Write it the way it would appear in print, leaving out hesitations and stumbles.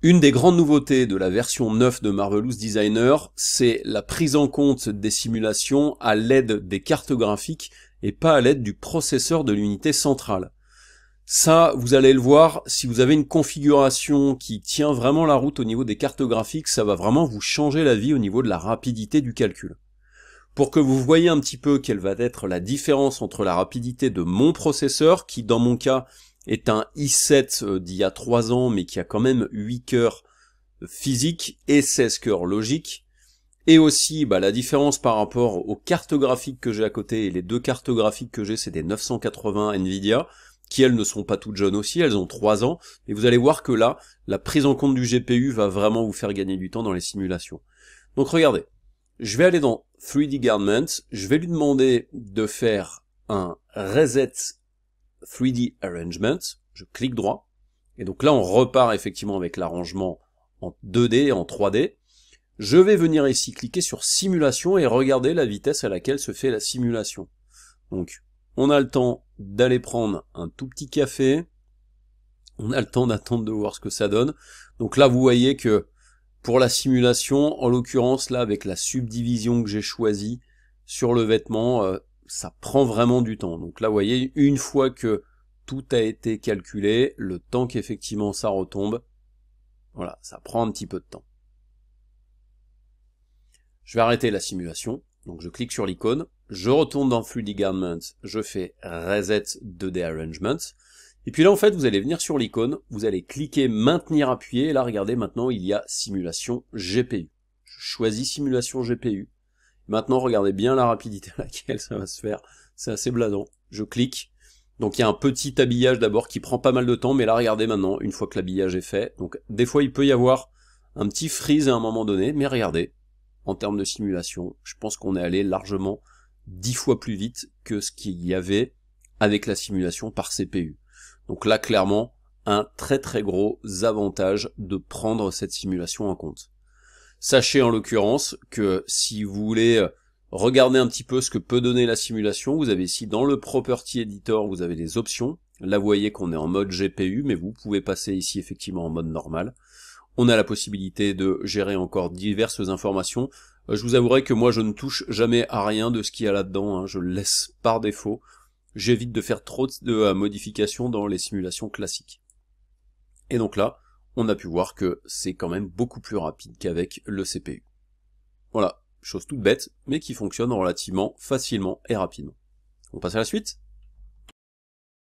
Une des grandes nouveautés de la version 9 de Marvelous Designer, c'est la prise en compte des simulations à l'aide des cartes graphiques et pas à l'aide du processeur de l'unité centrale. Ça, vous allez le voir, si vous avez une configuration qui tient vraiment la route au niveau des cartes graphiques, ça va vraiment vous changer la vie au niveau de la rapidité du calcul. Pour que vous voyez un petit peu quelle va être la différence entre la rapidité de mon processeur, qui dans mon cas est un i7 d'il y a 3 ans, mais qui a quand même 8 cœurs physiques et 16 cœurs logiques, et aussi la différence par rapport aux cartes graphiques que j'ai à côté, et les deux cartes graphiques que j'ai, c'est des 980 Nvidia, qui elles ne sont pas toutes jeunes aussi, elles ont 3 ans, et vous allez voir que là, la prise en compte du GPU va vraiment vous faire gagner du temps dans les simulations. Donc regardez, je vais aller dans 3D Garment, je vais lui demander de faire un Reset 3D Arrangement, je clique droit, et donc là on repart effectivement avec l'arrangement en 2D et en 3D. Je vais venir ici cliquer sur Simulation et regarder la vitesse à laquelle se fait la simulation. Donc on a le temps d'aller prendre un tout petit café, on a le temps d'attendre de voir ce que ça donne. Donc là vous voyez que pour la simulation, en l'occurrence là avec la subdivision que j'ai choisie sur le vêtement, ça prend vraiment du temps. Donc là vous voyez, une fois que tout a été calculé, le temps qu'effectivement ça retombe, voilà, ça prend un petit peu de temps. Je vais arrêter la simulation, donc je clique sur l'icône, je retourne dans 3D Garment, je fais Reset 2D Arrangement, et puis là en fait vous allez venir sur l'icône, vous allez cliquer maintenir appuyé, et là regardez maintenant il y a simulation GPU. Je choisis simulation GPU. Maintenant regardez bien la rapidité à laquelle ça va se faire, c'est assez blasant. Je clique, donc il y a un petit habillage d'abord qui prend pas mal de temps, mais là regardez maintenant, une fois que l'habillage est fait, donc des fois il peut y avoir un petit freeze à un moment donné, mais regardez, en termes de simulation, je pense qu'on est allé largement 10 fois plus vite que ce qu'il y avait avec la simulation par CPU. Donc là, clairement, un très très gros avantage de prendre cette simulation en compte. Sachez en l'occurrence que si vous voulez regarder un petit peu ce que peut donner la simulation, vous avez ici dans le Property Editor, vous avez des options. Là, vous voyez qu'on est en mode GPU, mais vous pouvez passer ici effectivement en mode normal. On a la possibilité de gérer encore diverses informations. Je vous avouerai que moi je ne touche jamais à rien de ce qu'il y a là-dedans, hein. Je le laisse par défaut. J'évite de faire trop de modifications dans les simulations classiques. Et donc là, on a pu voir que c'est quand même beaucoup plus rapide qu'avec le CPU. Voilà, chose toute bête, mais qui fonctionne relativement facilement et rapidement. On passe à la suite ?